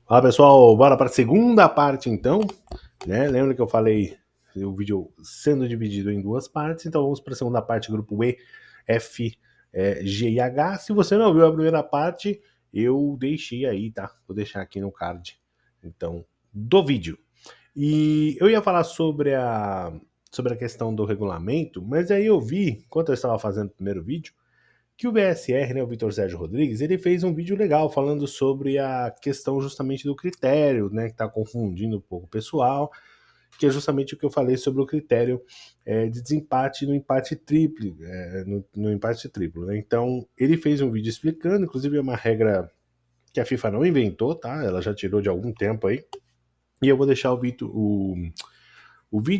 Fala pessoal, bora para a segunda parte então, né? Lembra que eu falei o vídeo sendo dividido em duas partes, então vamos para a segunda parte, grupo E, F, G e H. Se você não viu a primeira parte, eu deixei aí, tá? Vou deixar aqui no card, então, do vídeo. E eu ia falar sobre a questão do regulamento, mas aí eu vi, enquanto eu estava fazendo o primeiro vídeo, que o VSR, né, o Vitor Sérgio Rodrigues, ele fez um vídeo legal falando sobre a questão justamente do critério, né, que está confundindo um pouco o pessoal, que é justamente o que eu falei sobre o critério de desempate no empate triplo, no empate triplo, né? Então, ele fez um vídeo explicando, inclusive é uma regra que a FIFA não inventou, tá? Ela já tirou de algum tempo aí. E eu vou deixar o vídeo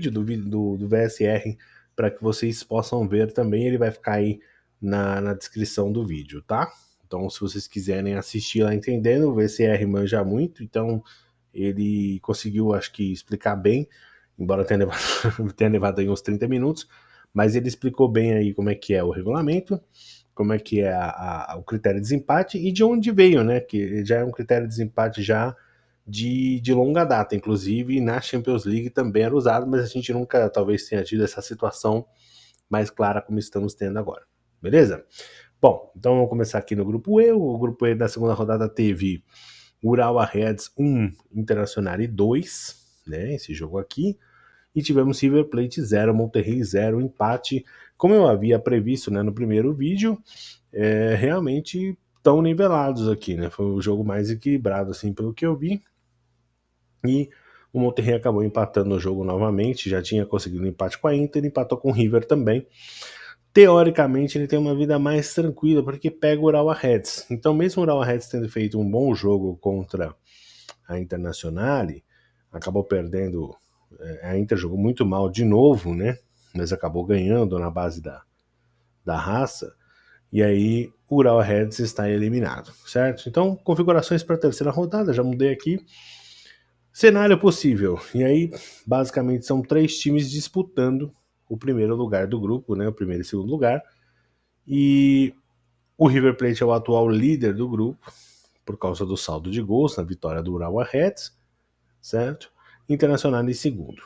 do VSR para que vocês possam ver também. Ele vai ficar aí na descrição do vídeo, tá? Então, se vocês quiserem assistir lá entendendo, o VCR manja muito, então ele conseguiu, acho que, explicar bem, embora tenha levado, tenha levado aí uns 30 minutos, mas ele explicou bem aí como é que é o regulamento, como é que é o critério de desempate e de onde veio, né? Que já é um critério de desempate já de longa data, inclusive na Champions League também era usado, mas a gente nunca talvez tenha tido essa situação mais clara como estamos tendo agora. Beleza? Bom, então vamos começar aqui no grupo E. O grupo E da segunda rodada teve Urawa Reds 1, Internacional 2, né? Esse jogo aqui. E tivemos River Plate 0, Monterrey 0, empate. Como eu havia previsto, né, no primeiro vídeo, realmente tão nivelados aqui, né? Foi o jogo mais equilibrado, assim, pelo que eu vi. E o Monterrey acabou empatando o jogo novamente, já tinha conseguido um empate com a Inter, empatou com o River também. Teoricamente ele tem uma vida mais tranquila, porque pega o Urawa Reds. Então mesmo o Urawa Reds tendo feito um bom jogo contra a Internazionale, acabou perdendo, a Inter jogou muito mal de novo, né? Mas acabou ganhando na base da raça, e aí o Urawa Reds está eliminado, certo? Então configurações para a terceira rodada, já mudei aqui. Cenário possível. E aí, basicamente, são três times disputando o primeiro lugar do grupo, né? O primeiro e segundo lugar. E o River Plate é o atual líder do grupo, por causa do saldo de gols na vitória do Urawa Reds, certo? Internacional em segundo.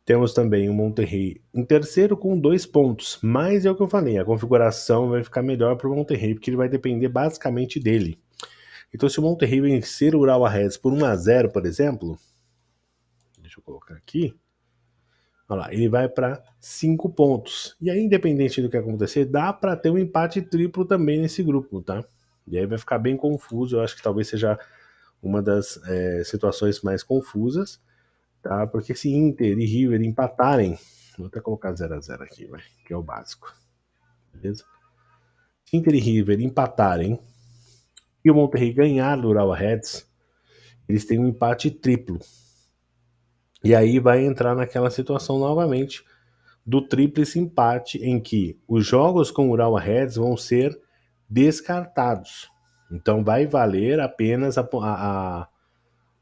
Temos também o Monterrey em terceiro com 2 pontos. Mas é o que eu falei, a configuração vai ficar melhor para o Monterrey, porque ele vai depender basicamente dele. Então, se o Monterrey vencer o Urawa Reds por 1-0, por exemplo, deixa eu colocar aqui. Olha lá, ele vai para 5 pontos. E aí, independente do que acontecer, dá para ter um empate triplo também nesse grupo, tá? E aí vai ficar bem confuso. Eu acho que talvez seja uma das situações mais confusas, tá? Porque se Inter e River empatarem, vou até colocar 0-0 aqui, vai, que é o básico, beleza? Se Inter e River empatarem e o Monterrey ganhar do Urawa Reds, eles têm um empate triplo. E aí vai entrar naquela situação novamente do tríplice empate, em que os jogos com o Urawa Reds vão ser descartados. Então vai valer apenas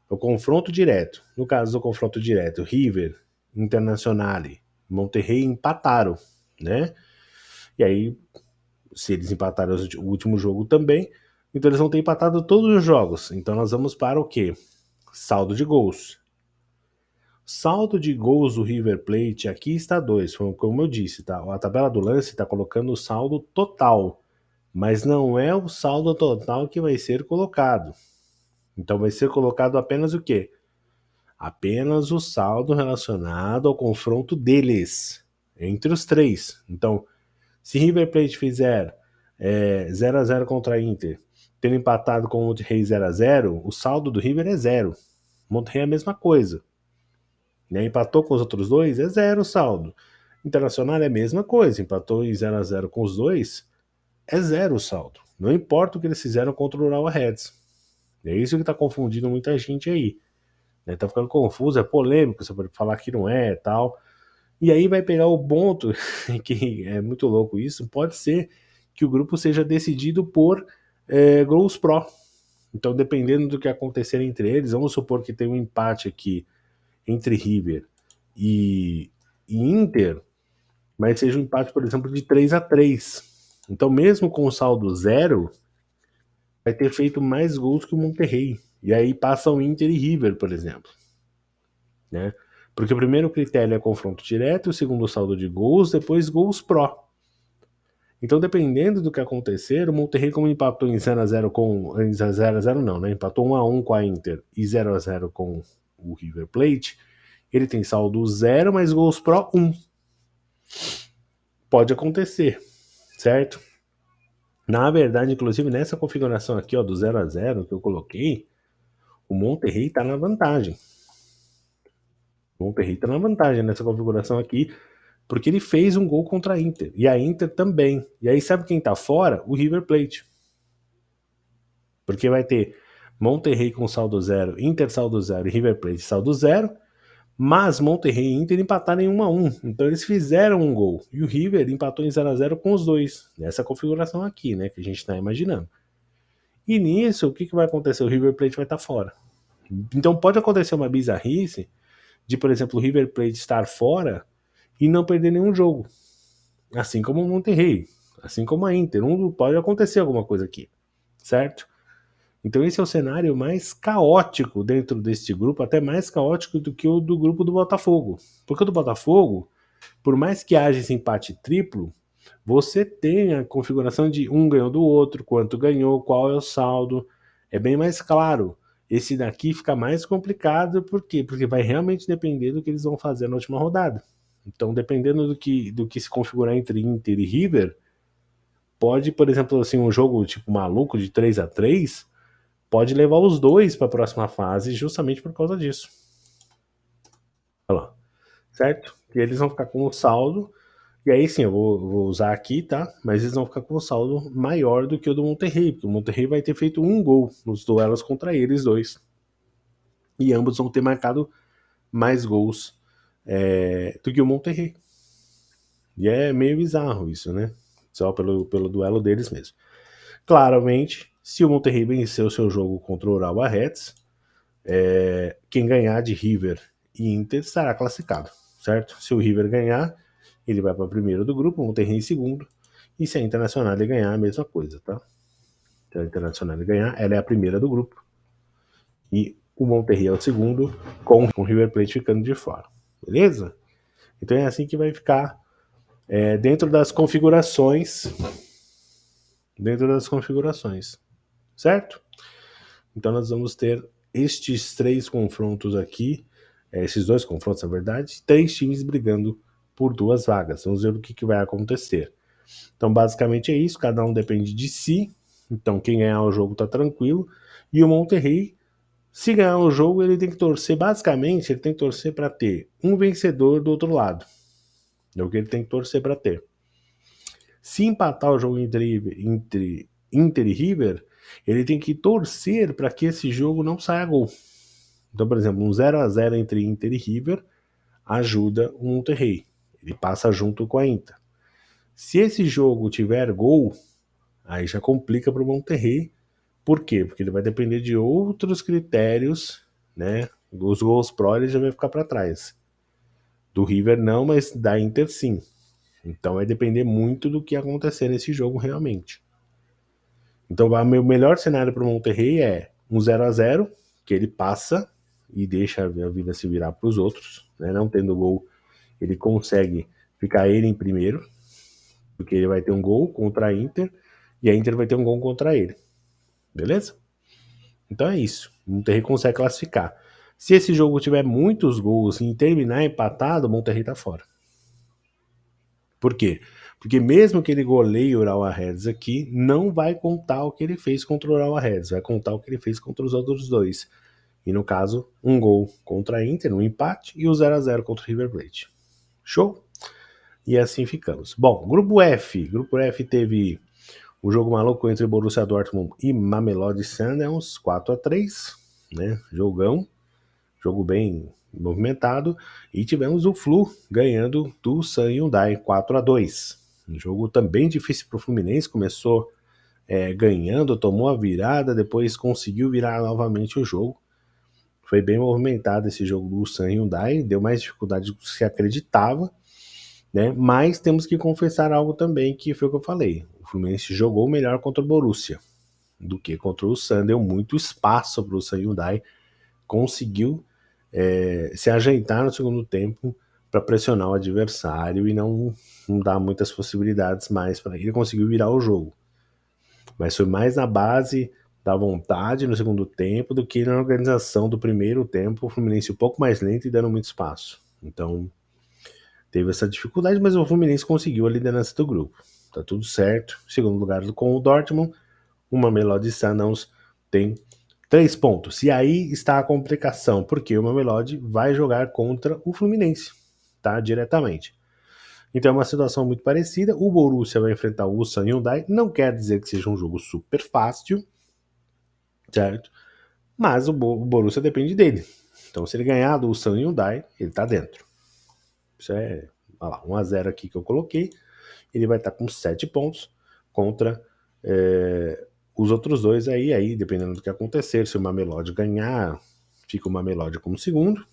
o confronto direto. No caso do confronto direto, River, Internazionale, Monterrey empataram, né? E aí, se eles empataram o último jogo também, então eles vão ter empatado todos os jogos. Então nós vamos para o quê? Saldo de gols. Saldo de gols do River Plate aqui está 2, como eu disse, tá? A tabela do lance está colocando o saldo total, mas não é o saldo total que vai ser colocado. Então vai ser colocado apenas o quê? Apenas o saldo relacionado ao confronto deles, entre os três. Então, se River Plate fizer 0-0 contra a Inter, tendo empatado com o Monterrey 0-0, o saldo do River é 0. Monterrey é a mesma coisa. Né? Empatou com os outros dois, é 0 o saldo. Internacional é a mesma coisa, empatou em 0-0 com os dois, é 0 o saldo. Não importa o que eles fizeram contra o Urawa Reds. É isso que está confundindo muita gente aí. Né? Tá ficando confuso, é polêmico, você pode falar que não é tal. E aí vai pegar o ponto, que é muito louco isso, pode ser que o grupo seja decidido por gols pró. Então, dependendo do que acontecer entre eles, vamos supor que tem um empate aqui entre River e Inter, mas seja um empate, por exemplo, de 3-3. Então, mesmo com o saldo 0, vai ter feito mais gols que o Monterrey. E aí passa o Inter e River, por exemplo. Né? Porque o primeiro critério é confronto direto, o segundo saldo de gols, depois gols pró. Então, dependendo do que acontecer, o Monterrey, como empatou em 0x0 com. 0x0 não, né? Empatou 1x1 com a Inter e 0x0 com o River Plate, ele tem saldo 0, mas gols pró 1. Pode acontecer, certo? Na verdade, inclusive nessa configuração aqui, ó, do 0x0 que eu coloquei, o Monterrey tá na vantagem. O Monterrey tá na vantagem nessa configuração aqui, porque ele fez um gol contra a Inter. E a Inter também. E aí sabe quem tá fora? O River Plate. Porque vai ter Monterrey com saldo 0, Inter saldo 0 e River Plate saldo 0. Mas Monterrey e Inter empataram em 1x1. Então eles fizeram um gol. E o River empatou em 0x0 com os dois. Nessa configuração aqui, né? Que a gente está imaginando. E nisso, o que vai acontecer? O River Plate vai estar fora. Então pode acontecer uma bizarrice de, por exemplo, o River Plate estar fora e não perder nenhum jogo. Assim como o Monterrey. Assim como a Inter. Pode acontecer alguma coisa aqui. Certo? Então esse é o cenário mais caótico dentro deste grupo, até mais caótico do que o do grupo do Botafogo. Porque o do Botafogo, por mais que haja esse empate triplo, você tem a configuração de um ganhou do outro, quanto ganhou, qual é o saldo, é bem mais claro. Esse daqui fica mais complicado, por quê? Porque vai realmente depender do que eles vão fazer na última rodada. Então, dependendo do que se configurar entre Inter e River, pode, por exemplo, assim, um jogo tipo maluco de 3x3, pode levar os dois para a próxima fase justamente por causa disso. Olha lá, certo? E eles vão ficar com o saldo, e aí sim, eu vou usar aqui, tá? Mas eles vão ficar com o saldo maior do que o do Monterrey, porque o Monterrey vai ter feito um gol nos duelos contra eles dois. E ambos vão ter marcado mais gols do que o Monterrey. E é meio bizarro isso, né? Só pelo duelo deles mesmo. Claramente, se o Monterrey vencer o seu jogo contra o Urawa Reds, quem ganhar de River e Inter estará classificado, certo? Se o River ganhar, ele vai para primeiro do grupo, o Monterrey em segundo, e se a Internacional ganhar, a mesma coisa, tá? Se a Internacional ganhar, ela é a primeira do grupo, e o Monterrey é o segundo, com o River Plate ficando de fora, beleza? Então é assim que vai ficar dentro das configurações, certo? Então nós vamos ter estes três confrontos aqui, esses dois confrontos, na verdade, 3 times brigando por 2 vagas. Vamos ver o que vai acontecer. Então, basicamente é isso, cada um depende de si. Então, quem ganhar o jogo tá tranquilo. E o Monterrey, se ganhar o jogo, ele tem que torcer, basicamente, ele tem que torcer para ter um vencedor do outro lado. É o que ele tem que torcer para ter. Se empatar o jogo entre Inter e River, ele tem que torcer para que esse jogo não saia gol. Então, por exemplo, um 0x0 entre Inter e River ajuda o Monterrey. Ele passa junto com a Inter. Se esse jogo tiver gol, aí já complica para o Monterrey. Por quê? Porque ele vai depender de outros critérios, né? Os gols pró ele já vai ficar para trás. Do River não, mas da Inter sim. Então vai depender muito do que acontecer nesse jogo realmente. Então o meu melhor cenário para o Monterrey é um 0x0, que ele passa e deixa a vida se virar para os outros, né? Não tendo gol, ele consegue ficar ele em primeiro, porque ele vai ter um gol contra a Inter e a Inter vai ter um gol contra ele. Beleza? Então é isso. O Monterrey consegue classificar. Se esse jogo tiver muitos gols e terminar empatado, o Monterrey tá fora. Por quê? Porque mesmo que ele goleie o Urawa Reds aqui, não vai contar o que ele fez contra o Urawa Reds, vai contar o que ele fez contra os outros dois. E no caso, um gol contra a Inter, um empate, e o 0x0 contra o River Plate. Show? E assim ficamos. Bom, grupo F. Grupo F teve o jogo maluco entre Borussia Dortmund e Mamelodi Sundowns, 4x3, né? Jogão, jogo bem movimentado. E tivemos o Flu ganhando do San Hyundai, 4x2. Um jogo também difícil para o Fluminense, começou ganhando, tomou a virada, depois conseguiu virar novamente o jogo. Foi bem movimentado esse jogo do San Hyundai, deu mais dificuldade do que se acreditava, né? Mas temos que confessar algo também, que foi o que eu falei. O Fluminense jogou melhor contra o Borussia, do que contra o Sun. Deu muito espaço para o Sun Hyundai. Conseguiu se ajeitar no segundo tempo para pressionar o adversário e não dar muitas possibilidades mais para ele. Conseguiu virar o jogo. Mas foi mais na base da vontade no segundo tempo do que na organização do primeiro tempo. O Fluminense um pouco mais lento e dando muito espaço. Então, teve essa dificuldade, mas o Fluminense conseguiu a liderança do grupo. Tá tudo certo. Segundo lugar com o Dortmund, o Mamelodi Sundowns tem 3 pontos. E aí está a complicação, porque o Mamelodi vai jogar contra o Fluminense, tá? Diretamente. Então é uma situação muito parecida. O Borussia vai enfrentar o Ulsan Hyundai. Não quer dizer que seja um jogo super fácil, certo? Mas o Borussia depende dele. Então se ele ganhar do Ulsan Hyundai, ele tá dentro. Isso é, olha lá, 1-0 aqui que eu coloquei. Ele vai estar com 7 pontos contra os outros dois aí, dependendo do que acontecer. Se o Mamelodi ganhar, fica o Mamelodi como segundo,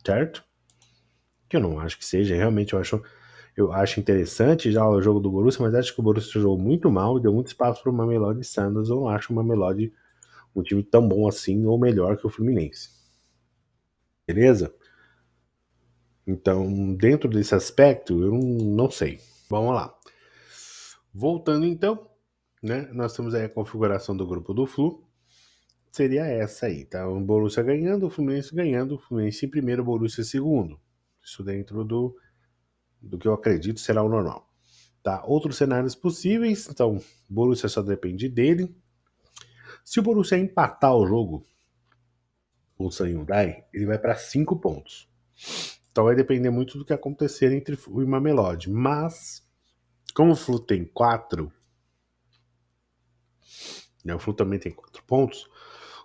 certo? Que eu não acho que seja, realmente eu acho interessante já o jogo do Borussia, mas acho que o Borussia jogou muito mal e deu muito espaço para o Mamelodi Sundowns. Eu não acho o Mamelodi um time tão bom assim ou melhor que o Fluminense. Beleza? Então, dentro desse aspecto, eu não sei. Vamos lá. Voltando então, né? Nós temos aí a configuração do grupo do Flu. Seria essa aí, tá? O Borussia ganhando, o Fluminense ganhando, o Fluminense em primeiro, o Borussia em segundo. Isso dentro do que eu acredito será o normal. Tá? Outros cenários possíveis, então, o Borussia só depende dele. Se o Borussia empatar o jogo com o San Hyundai, ele vai para 5 pontos. Então vai depender muito do que acontecer entre o e Mamelodi. Mas, como o Flu tem 4, né, o Flu também tem 4 pontos,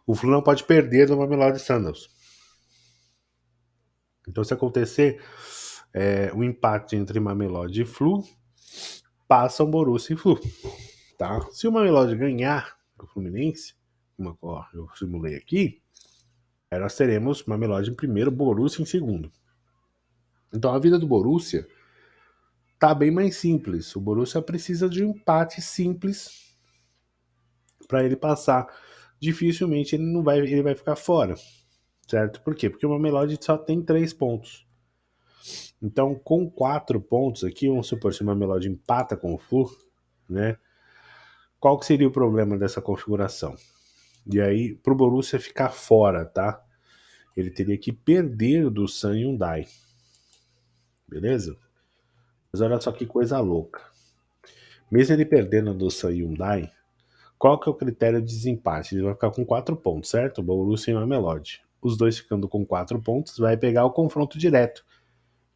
o Flu não pode perder do Mamelodi Sundowns. Então, se acontecer o empate entre Mamelodi e Flu, passa o Borussia e Flu. Tá? Se o Mamelodi ganhar o Fluminense, como eu simulei aqui, aí nós teremos Mamelodi em primeiro, Borussia em segundo. Então a vida do Borussia tá bem mais simples. O Borussia precisa de um empate simples para ele passar. Dificilmente ele vai ficar fora, certo? Por quê? Porque o Mamelodi só tem 3 pontos. Então, com 4 pontos aqui, vamos supor, se o Mamelodi empata com o Flu, né? Qual que seria o problema dessa configuração? E aí, pro Borussia ficar fora, tá? Ele teria que perder do San Hyundai. Beleza? Mas olha só que coisa louca. Mesmo ele perdendo do San Hyundai, qual que é o critério de desempate? Ele vai ficar com 4 pontos, certo? O Borussia e o Mamelodi. Os dois ficando com 4 pontos, vai pegar o confronto direto.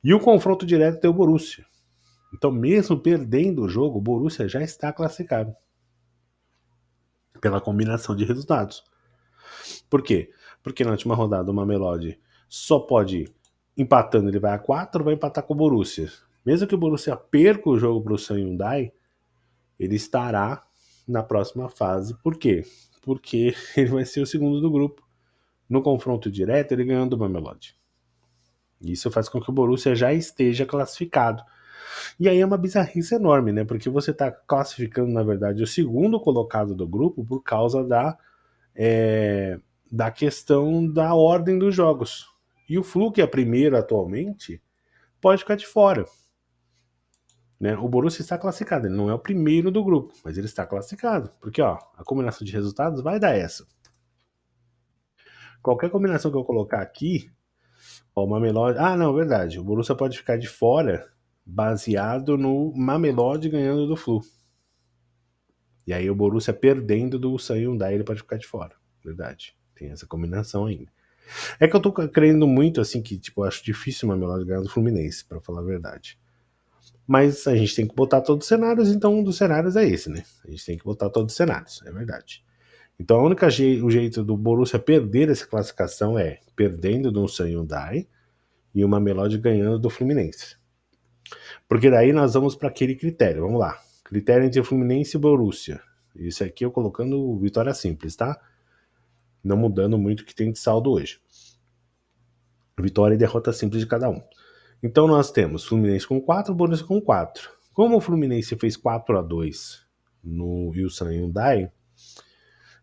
E o confronto direto tem o Borussia. Então, mesmo perdendo o jogo, o Borussia já está classificado. Pela combinação de resultados. Por quê? Porque na última rodada o Mamelodi só pode, empatando, ele vai a 4, vai empatar com o Borussia. Mesmo que o Borussia perca o jogo para o San Hyundai, ele estará na próxima fase. Por quê? Porque ele vai ser o segundo do grupo. No confronto direto, ele ganhando do Mamelodi. Isso faz com que o Borussia já esteja classificado. E aí é uma bizarrice enorme, né? Porque você está classificando, na verdade, o segundo colocado do grupo por causa da questão da ordem dos jogos. E o Flu, que é primeiro atualmente, pode ficar de fora. Né? O Borussia está classificado, ele não é o primeiro do grupo, mas ele está classificado. Porque ó, a combinação de resultados vai dar essa. Qualquer combinação que eu colocar aqui, ó, o Mamelodi... Ah, não, verdade. O Borussia pode ficar de fora baseado no Mamelodi ganhando do Flu. E aí o Borussia perdendo do San Hyundai, ele pode ficar de fora. Verdade. Tem essa combinação ainda. É que eu tô crendo muito, assim, que tipo, eu acho difícil o Mamelodi ganhar do Fluminense, pra falar a verdade. Mas a gente tem que botar todos os cenários, então um dos cenários é esse, né? A gente tem que botar todos os cenários, é verdade. Então o jeito do Borussia perder essa classificação é perdendo do San Hyundai e o Mamelodi ganhando do Fluminense. Porque daí nós vamos para aquele critério, vamos lá. Critério entre o Fluminense e o Borussia. Isso aqui eu colocando vitória simples, tá? Não mudando muito o que tem de saldo hoje. Vitória e derrota simples de cada um. Então nós temos Fluminense com 4, Borussia com 4. Como o Fluminense fez 4-2 no Ulsan Hyundai,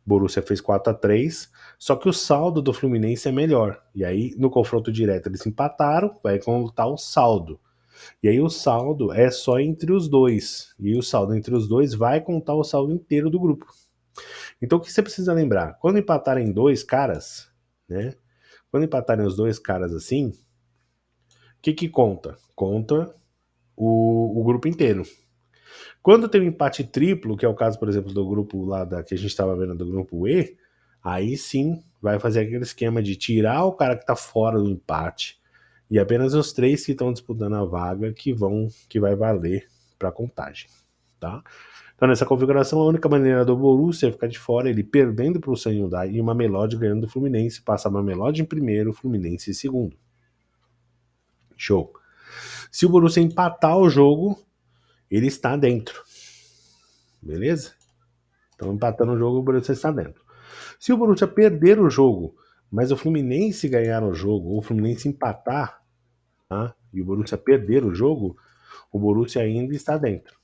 Borussia fez 4-3, só que o saldo do Fluminense é melhor. E aí, no confronto direto, eles empataram, vai contar o saldo. E aí o saldo é só entre os dois. E o saldo entre os dois vai contar o saldo inteiro do grupo. Então o que você precisa lembrar? Quando empatarem dois caras, né? Quando empatarem os dois caras assim, o que conta? Conta o grupo inteiro. Quando tem um empate triplo, que é o caso, por exemplo, do grupo lá que a gente estava vendo do grupo E, aí sim vai fazer aquele esquema de tirar o cara que está fora do empate e apenas os três que estão disputando a vaga que vai valer para a contagem, tá? Então nessa configuração a única maneira do Borussia é ficar de fora, ele perdendo para o San Hyundai e o Mamelodi ganhando do Fluminense, passa a Mamelodi em primeiro, o Fluminense em segundo. Show. Se o Borussia empatar o jogo, ele está dentro. Beleza? Então empatando o jogo, o Borussia está dentro. Se o Borussia perder o jogo, mas o Fluminense ganhar o jogo, ou o Fluminense empatar, tá? E o Borussia perder o jogo, o Borussia ainda está dentro.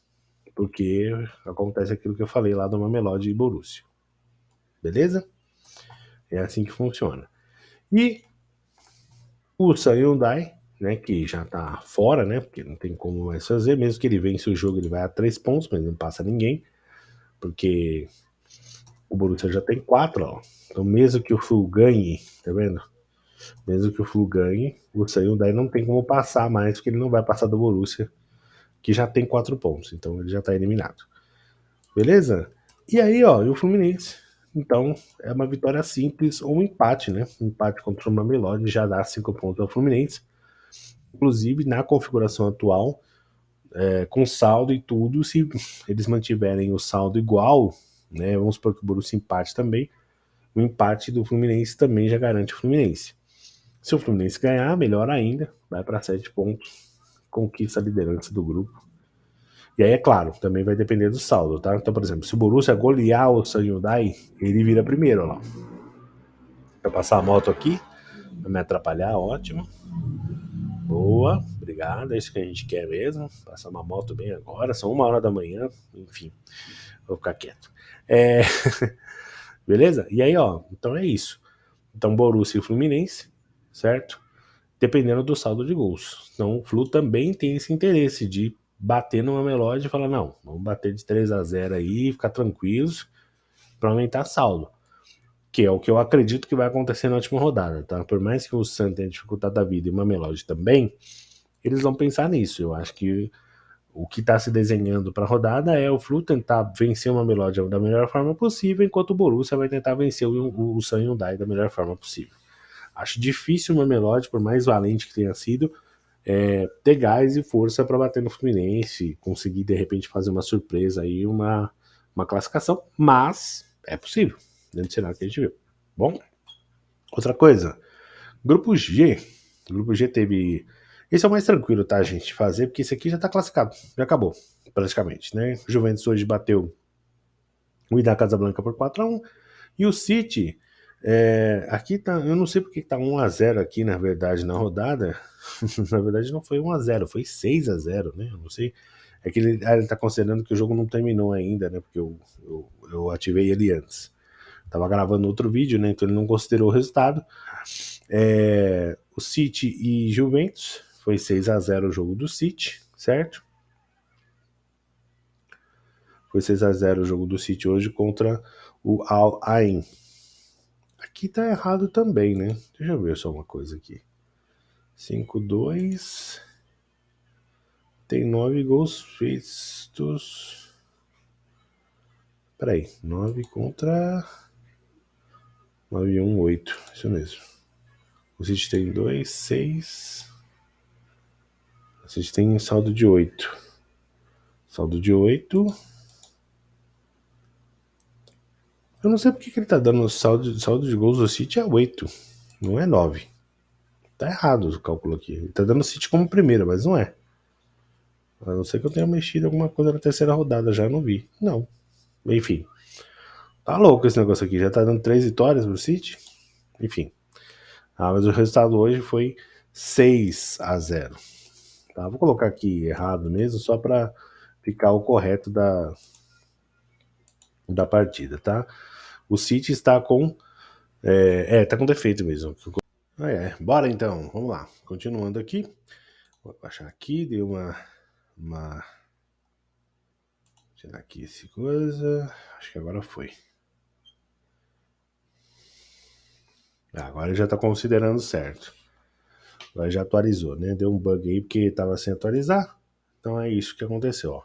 Porque acontece aquilo que eu falei lá do Mamelodi e Borussia. Beleza? É assim que funciona. E o San Hyundai, né, que já tá fora, né, porque não tem como mais fazer, mesmo que ele vence o jogo, ele vai a 3 pontos, mas não passa ninguém, porque o Borussia já tem 4, ó. Então mesmo que o Flu ganhe, tá vendo? Mesmo que o Flu ganhe, o San Hyundai não tem como passar mais, porque ele não vai passar do Borussia, que já tem 4 pontos, então ele já tá eliminado. Beleza? E aí, ó, e o Fluminense? Então, é uma vitória simples ou um empate, né? Um empate contra o Mamelodi já dá 5 pontos ao Fluminense. Inclusive, na configuração atual, com saldo e tudo, se eles mantiverem o saldo igual, né? Vamos supor que o Borussia empate também. O empate do Fluminense também já garante o Fluminense. Se o Fluminense ganhar, melhor ainda, vai para 7 pontos, conquista a liderança do grupo. E aí, é claro, também vai depender do saldo, tá? Então, por exemplo, se o Borussia golear o San Hyundai, ele vira primeiro, ó lá. Vai passar a moto aqui, vai me atrapalhar, ótimo. Boa, obrigado, é isso que a gente quer mesmo. Passar uma moto bem agora, são 1h da manhã, enfim, vou ficar quieto. Beleza? E aí, ó, então é isso. Então, Borussia e Fluminense, certo? Dependendo do saldo de gols. Então, o Flu também tem esse interesse de bater numa Mamelodi e falar, não, vamos bater de 3-0 aí, ficar tranquilos para aumentar saldo. Que é o que eu acredito que vai acontecer na última rodada, tá? Por mais que o Santos tenha dificuldade da vida e o Mamelodi também, eles vão pensar nisso. Eu acho que o que está se desenhando para a rodada é o Flu tentar vencer o Mamelodi da melhor forma possível, enquanto o Borussia vai tentar vencer o San Hyundai da melhor forma possível. Acho difícil o Mamelodi, por mais valente que tenha sido, ter gás e força para bater no Fluminense, conseguir de repente fazer uma surpresa aí, uma classificação, mas é possível, dentro do cenário que a gente viu. Bom, outra coisa, grupo G. Grupo G teve. Esse é o mais tranquilo, tá, gente? Fazer, porque esse aqui já tá classificado, já acabou, praticamente, né? O Juventus hoje bateu o Ida Casablanca por 4-1 e o City. Aqui tá, eu não sei porque tá 1-0 aqui, na verdade, na rodada. Na verdade, não foi 1-0, foi 6-0, né? Eu não sei. É que ele tá considerando que o jogo não terminou ainda, né? Porque eu ativei ele antes. Tava gravando outro vídeo, né? Então ele não considerou o resultado. O City e Juventus foi 6-0 o jogo do City, certo? Foi 6-0 o jogo do City hoje contra o Al Ain. Aqui tá errado também, né? Deixa eu ver só uma coisa aqui. 5-2. Tem 9 gols feitos. Peraí, 9 contra 9-1, 8. Isso mesmo. O City tem 2, 6. O City tem saldo de 8. Saldo de 8. Eu não sei porque que ele tá dando saldo de gols do City a 8. Não é 9. Tá errado o cálculo aqui. Ele tá dando o City como primeiro, mas não é. A não ser que eu tenha mexido alguma coisa na terceira rodada, já não vi. Não. Enfim. Tá louco esse negócio aqui. Já tá dando 3 vitórias pro City. Enfim. Mas o resultado hoje foi 6-0. Tá? Vou colocar aqui errado mesmo, só para ficar o correto da partida, tá? O City está com... tá com defeito mesmo. Bora então, vamos lá. Continuando aqui. Vou baixar aqui, deu uma... Tirar aqui esse coisa. Acho que agora foi. Agora já está considerando certo. Agora já atualizou, né? Deu um bug aí porque estava sem atualizar. Então é isso que aconteceu, ó.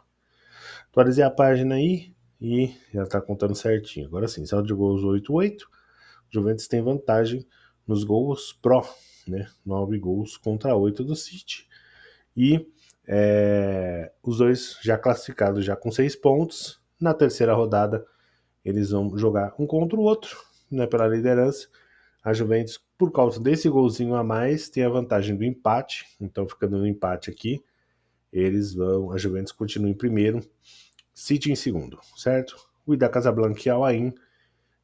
Atualizei a página aí e já está contando certinho. Agora sim, saldo de gols 8-8. Juventus tem vantagem nos gols pró, né? 9 gols contra 8 do City. E os dois já classificados já com 6 pontos. Na terceira rodada eles vão jogar um contra o outro, né, pela liderança. A Juventus, por causa desse golzinho a mais, tem a vantagem do empate. Então, ficando no empate aqui, a Juventus continua em primeiro, City em segundo, certo? O Ida Casablanca e Al Ain,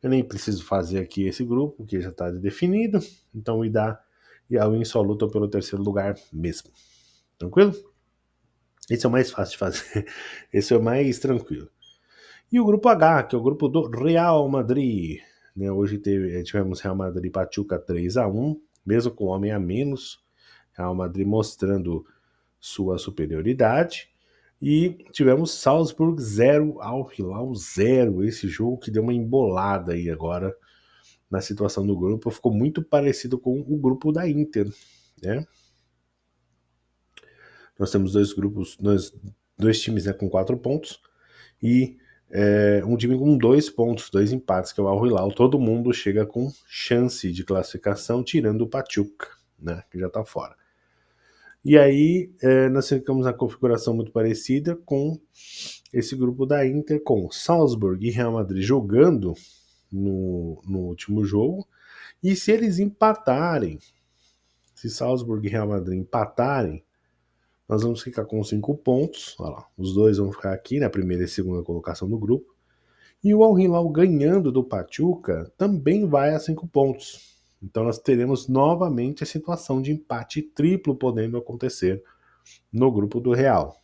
eu nem preciso fazer aqui esse grupo, porque já está definido. Então, o Ida e Al Ain só lutam pelo terceiro lugar mesmo. Tranquilo? Esse é o mais fácil de fazer. Esse é o mais tranquilo. E o grupo H, que é o grupo do Real Madrid. Né? Hoje tivemos Real Madrid e Pachuca 3-1, mesmo com homem a menos. Real Madrid mostrando sua superioridade. E tivemos Salzburg 0, Al Hilal 0. Esse jogo que deu uma embolada aí agora na situação do grupo. Ficou muito parecido com o grupo da Inter, né? Nós temos dois times, né, com 4 pontos e um time com 2 pontos, 2 empates, que é o Al Hilal. Todo mundo chega com chance de classificação, tirando o Pachuca, né, que já está fora. E aí nós ficamos na configuração muito parecida com esse grupo da Inter, com Salzburg e Real Madrid jogando no último jogo. E se eles empatarem, se Salzburg e Real Madrid empatarem, nós vamos ficar com 5 pontos. Olha lá, os dois vão ficar aqui na primeira e segunda colocação do grupo. E o Al Hilal ganhando do Pachuca também vai a 5 pontos. Então nós teremos novamente a situação de empate triplo podendo acontecer no grupo do Real.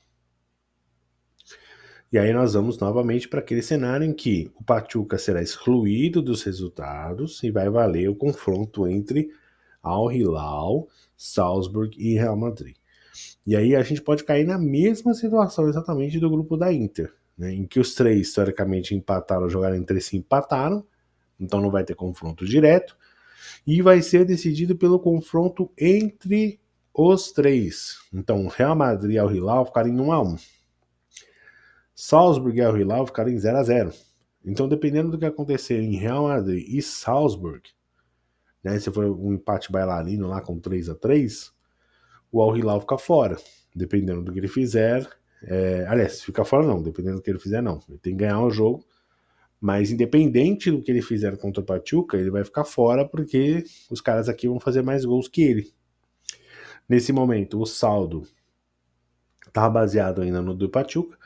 E aí nós vamos novamente para aquele cenário em que o Pachuca será excluído dos resultados e vai valer o confronto entre Al Hilal, Salzburg e Real Madrid. E aí a gente pode cair na mesma situação exatamente do grupo da Inter, né, em que os três, teoricamente, empataram, jogaram entre si, empataram, então não vai ter confronto direto, e vai ser decidido pelo confronto entre os três. Então, Real Madrid e Al Hilal ficarem em 1-1. Salzburg e Al Hilal ficarem em 0-0. Então, dependendo do que acontecer em Real Madrid e Salzburg, né, se for um empate bailarino lá com 3-3, o Al Hilal fica fora, dependendo do que ele fizer. Aliás, fica fora não, dependendo do que ele fizer não. Ele tem que ganhar o jogo, mas independente do que ele fizer contra o Pachuca, ele vai ficar fora porque os caras aqui vão fazer mais gols que ele. Nesse momento, o saldo está baseado ainda no do Pachuca,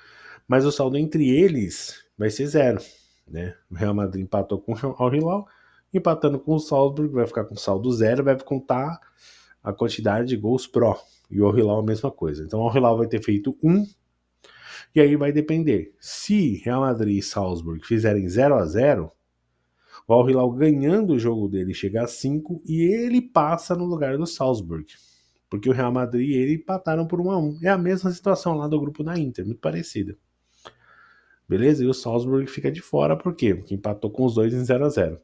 mas o saldo entre eles vai ser 0. Né? O Real Madrid empatou com o Al Hilal, empatando com o Salzburg, vai ficar com saldo 0, vai contar a quantidade de gols pró. E o Al Hilal a mesma coisa. Então o Al Hilal vai ter feito 1, e aí vai depender. Se Real Madrid e Salzburg fizerem 0-0, o Al Hilal ganhando o jogo dele chega a 5 e ele passa no lugar do Salzburg. Porque o Real Madrid e ele empataram por 1-1. É a mesma situação lá do grupo da Inter, muito parecida. Beleza? E o Salzburg fica de fora, por quê? Porque empatou com os dois em 0-0.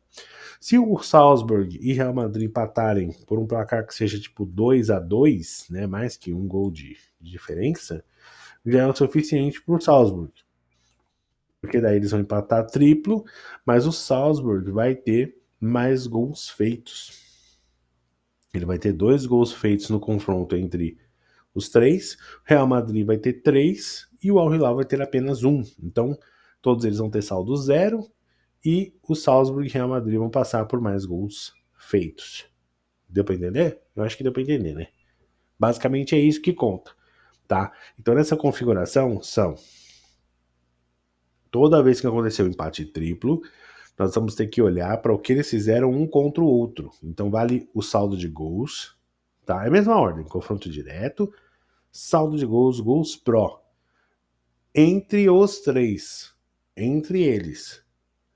Se o Salzburg e Real Madrid empatarem por um placar que seja tipo 2-2, né, mais que um gol de diferença, já é o suficiente para o Salzburg. Porque daí eles vão empatar triplo, mas o Salzburg vai ter mais gols feitos. Ele vai ter 2 gols feitos no confronto entre os 3, o Real Madrid vai ter 3 e o Al Hilal vai ter apenas 1. Então, todos eles vão ter saldo 0 e o Salzburg e o Real Madrid vão passar por mais gols feitos. Deu para entender? Eu acho que deu para entender, né? Basicamente é isso que conta, tá? Então nessa configuração são toda vez que aconteceu um empate triplo, nós vamos ter que olhar para o que eles fizeram um contra o outro. Então vale o saldo de gols, tá? É a mesma ordem, confronto direto, saldo de gols, gols pró. Entre os três, entre eles.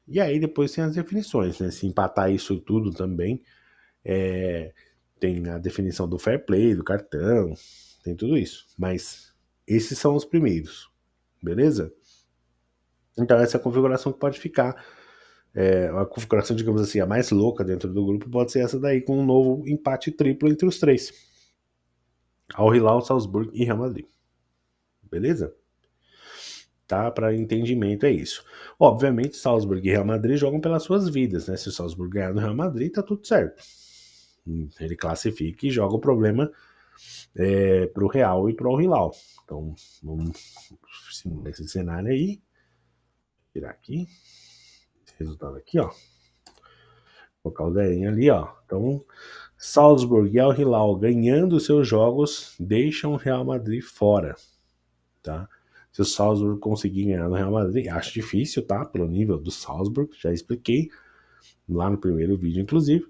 E aí depois tem as definições, né? Se empatar isso tudo também, tem a definição do fair play, do cartão, tem tudo isso. Mas esses são os primeiros, beleza? Então essa é a configuração que pode ficar. A configuração, digamos assim, a mais louca dentro do grupo pode ser essa daí, com um novo empate triplo entre os três. Al Hilal, Salzburg e Real Madrid. Beleza? Tá? Para entendimento é isso. Obviamente, Salzburg e Real Madrid jogam pelas suas vidas, né? Se o Salzburg ganhar no Real Madrid, tá tudo certo. Ele classifica e joga o problema pro Real e pro Al Hilal. Então, vamos simular esse cenário aí. Tirar aqui. Esse resultado aqui, ó. Colocar o zerinho ali, ó. Então, Salzburg e Al Hilal ganhando seus jogos deixam o Real Madrid fora, tá? Se o Salzburg conseguir ganhar no Real Madrid, acho difícil, tá? Pelo nível do Salzburg, já expliquei lá no primeiro vídeo, inclusive,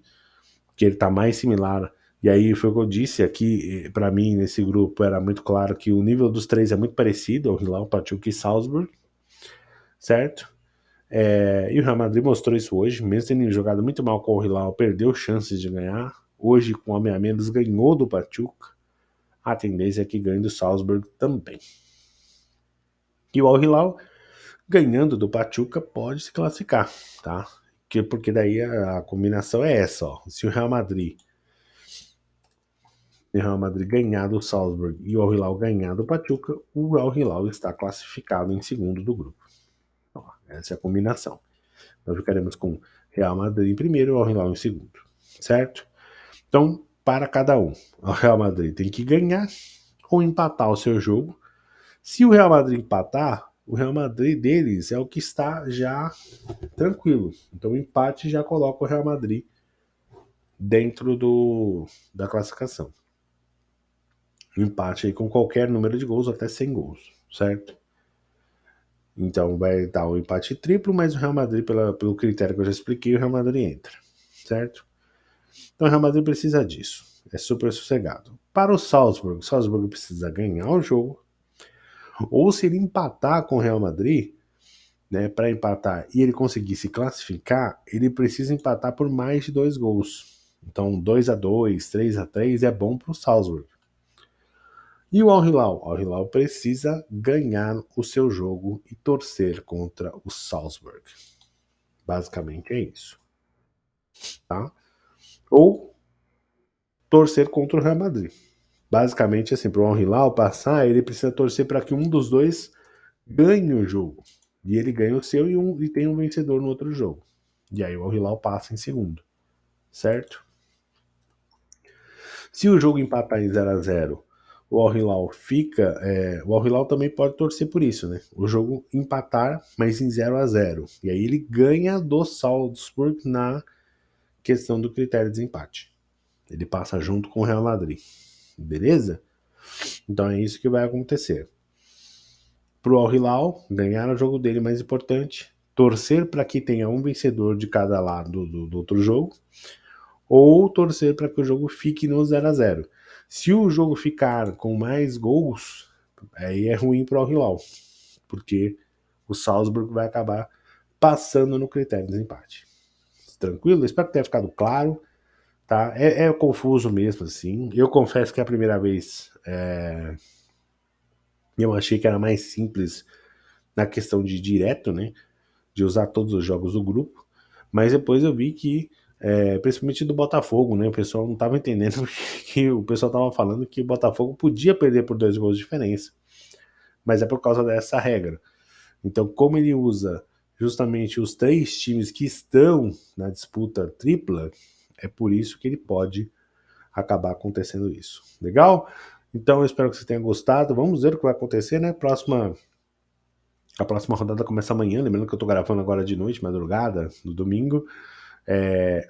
que ele tá mais similar. E aí foi o que eu disse aqui, para mim, nesse grupo, era muito claro que o nível dos três é muito parecido, ao Hilal, Pachuca e Salzburg, certo? E o Real Madrid mostrou isso hoje, mesmo tendo jogado muito mal com o Hilal, perdeu chances de ganhar. Hoje, com homem a menos, ganhou do Pachuca. A tendência é que ganhe do Salzburg também. E o Al Hilal, ganhando do Pachuca, pode se classificar, tá? Porque daí a combinação é essa, ó. Se o Real Madrid ganhar do Salzburg e o Al Hilal ganhar do Pachuca, o Al Hilal está classificado em segundo do grupo. Ó, essa é a combinação. Nós ficaremos com Real Madrid em primeiro e o Al Hilal em segundo, certo? Então, para cada um, o Real Madrid tem que ganhar ou empatar o seu jogo. Se o Real Madrid empatar, o Real Madrid deles é o que está já tranquilo. Então o empate já coloca o Real Madrid dentro da classificação. Um empate aí com qualquer número de gols, até 100 gols, certo? Então vai dar um empate triplo, mas o Real Madrid, pelo critério que eu já expliquei, o Real Madrid entra, certo? Então o Real Madrid precisa disso. É super sossegado. Para o Salzburg precisa ganhar o jogo, ou se ele empatar com o Real Madrid, né, para empatar e ele conseguir se classificar, ele precisa empatar por mais de 2 gols. Então 2-2, 3-3 é bom para o Salzburg. E o Al Hilal? O Al Hilal precisa ganhar o seu jogo e torcer contra o Salzburg. Basicamente é isso. Tá? Ou torcer contra o Real Madrid. Basicamente assim, para o Al Hilal passar, ele precisa torcer para que um dos dois ganhe o jogo. E ele ganha o seu e tem um vencedor no outro jogo. E aí o Al Hilal passa em segundo. Certo? Se o jogo empatar em 0-0, o Al Hilal fica. O Al Hilal também pode torcer por isso, né? O jogo empatar, mas em 0-0. E aí ele ganha do Salzburg na questão do critério de desempate. Ele passa junto com o Real Madrid. Beleza? Então é isso que vai acontecer. Pro Al Hilal ganhar o jogo dele mais importante, torcer para que tenha um vencedor de cada lado do outro jogo, ou torcer para que o jogo fique no 0-0. Se o jogo ficar com mais gols, aí é ruim para o Al Hilal, porque o Salzburg vai acabar passando no critério de desempate. Tranquilo? Espero que tenha ficado claro. Tá? É confuso mesmo, assim. Eu confesso que a primeira vez eu achei que era mais simples na questão de direto, né? De usar todos os jogos do grupo. Mas depois eu vi que, principalmente do Botafogo, né? O pessoal não estava entendendo que o pessoal estava falando que o Botafogo podia perder por 2 gols de diferença. Mas é por causa dessa regra. Então, como ele usa justamente os 3 times que estão na disputa tripla, é por isso que ele pode acabar acontecendo isso. Legal? Então eu espero que você tenha gostado. Vamos ver o que vai acontecer, né? A próxima rodada começa amanhã. Lembrando que eu tô gravando agora de noite, madrugada, no domingo.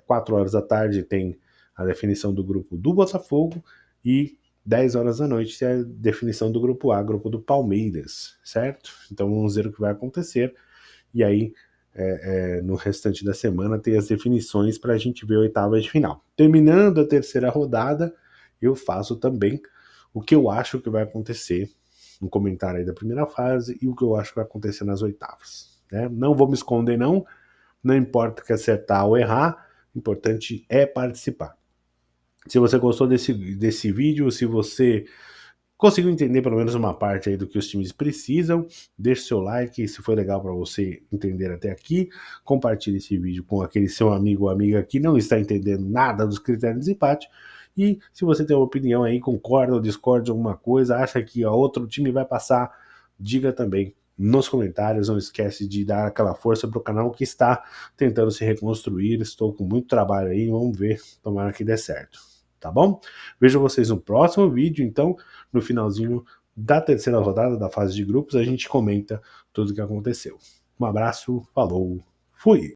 4 horas da tarde tem a definição do grupo do Botafogo e 10 horas da noite tem a definição do grupo A, grupo do Palmeiras, certo? Então vamos ver o que vai acontecer. E aí, no restante da semana, tem as definições para a gente ver a oitava de final. Terminando a terceira rodada, eu faço também o que eu acho que vai acontecer no comentário aí da primeira fase e o que eu acho que vai acontecer nas oitavas. Né? Não vou me esconder, não, não importa que acertar ou errar, o importante é participar. Se você gostou desse vídeo, se você conseguiu entender pelo menos uma parte aí do que os times precisam, deixe seu like, se foi legal para você entender até aqui, compartilhe esse vídeo com aquele seu amigo ou amiga que não está entendendo nada dos critérios de desempate, e se você tem uma opinião aí, concorda ou discorda de alguma coisa, acha que outro time vai passar, diga também nos comentários, não esquece de dar aquela força para o canal que está tentando se reconstruir, estou com muito trabalho aí, vamos ver, tomara que dê certo, tá bom? Vejo vocês no próximo vídeo, então, no finalzinho da terceira rodada da fase de grupos, a gente comenta tudo o que aconteceu. Um abraço, falou, fui!